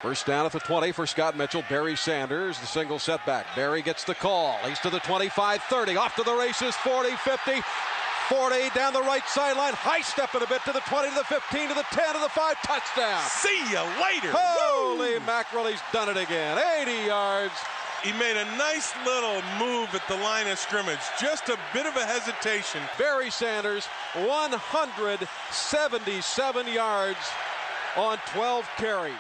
First down at the 20 for Scott Mitchell. Barry Sanders, the single setback. Barry gets the call. He's to the 25, 30, off to the races, 40, 50, 40, down the right sideline. High stepping a bit to the 20, to the 15, to the 10, to the 5, touchdown. See you later. Holy mackerel, he's done it again. 80 yards. He made a nice little move at the line of scrimmage. Just a bit of a hesitation. Barry Sanders, 177 yards on 12 carries.